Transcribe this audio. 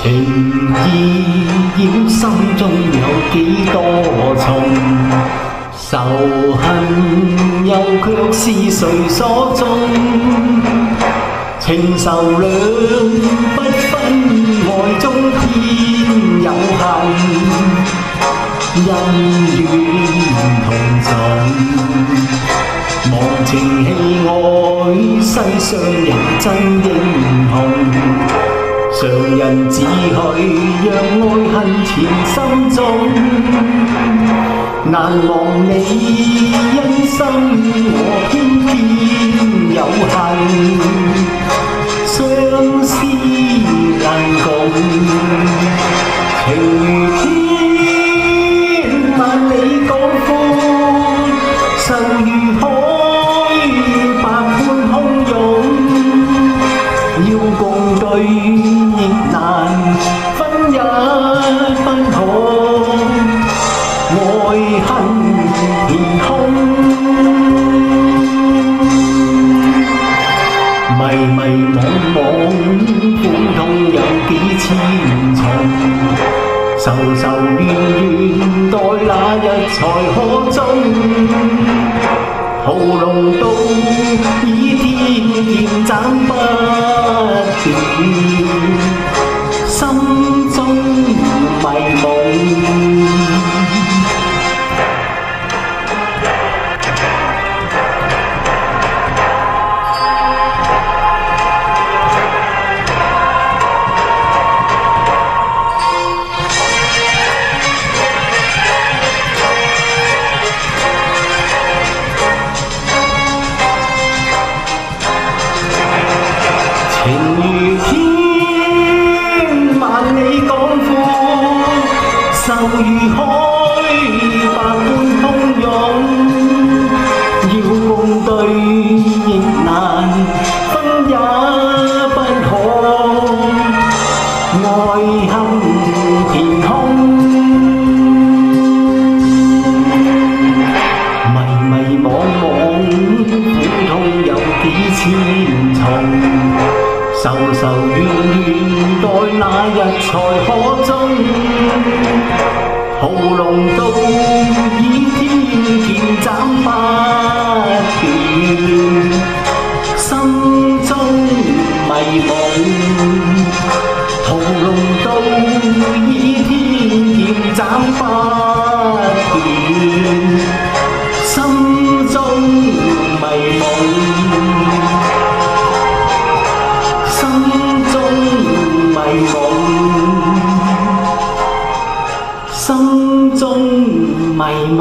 情意繞心中有幾多重，仇恨又卻是誰所種？情仇兩不分，愛中偏有恨，恩怨同盡。忘情棄愛，世上人真英雄。常人只許讓愛恨纏心中，難忘你因心我偏偏有恨，相思難共，情如天萬里廣闊，愁如海百般洶湧，要共對亦難，分也不可，愛恨填空，迷迷惘惘，苦痛有幾千重，愁愁怨怨，待那日才可終。屠龍刀倚天劍斬不斷，心中迷夢。情如天萬里廣闊，愁如海百般洶湧，要共對亦難，分也不可，愛恨填空，迷迷惘惘，苦痛有幾千重。愁愁怨怨，待那日才可終。屠龍刀倚天劍斬不斷，心中迷夢。屠龍刀倚天劍斬不斷，心中迷夢。心中迷夢。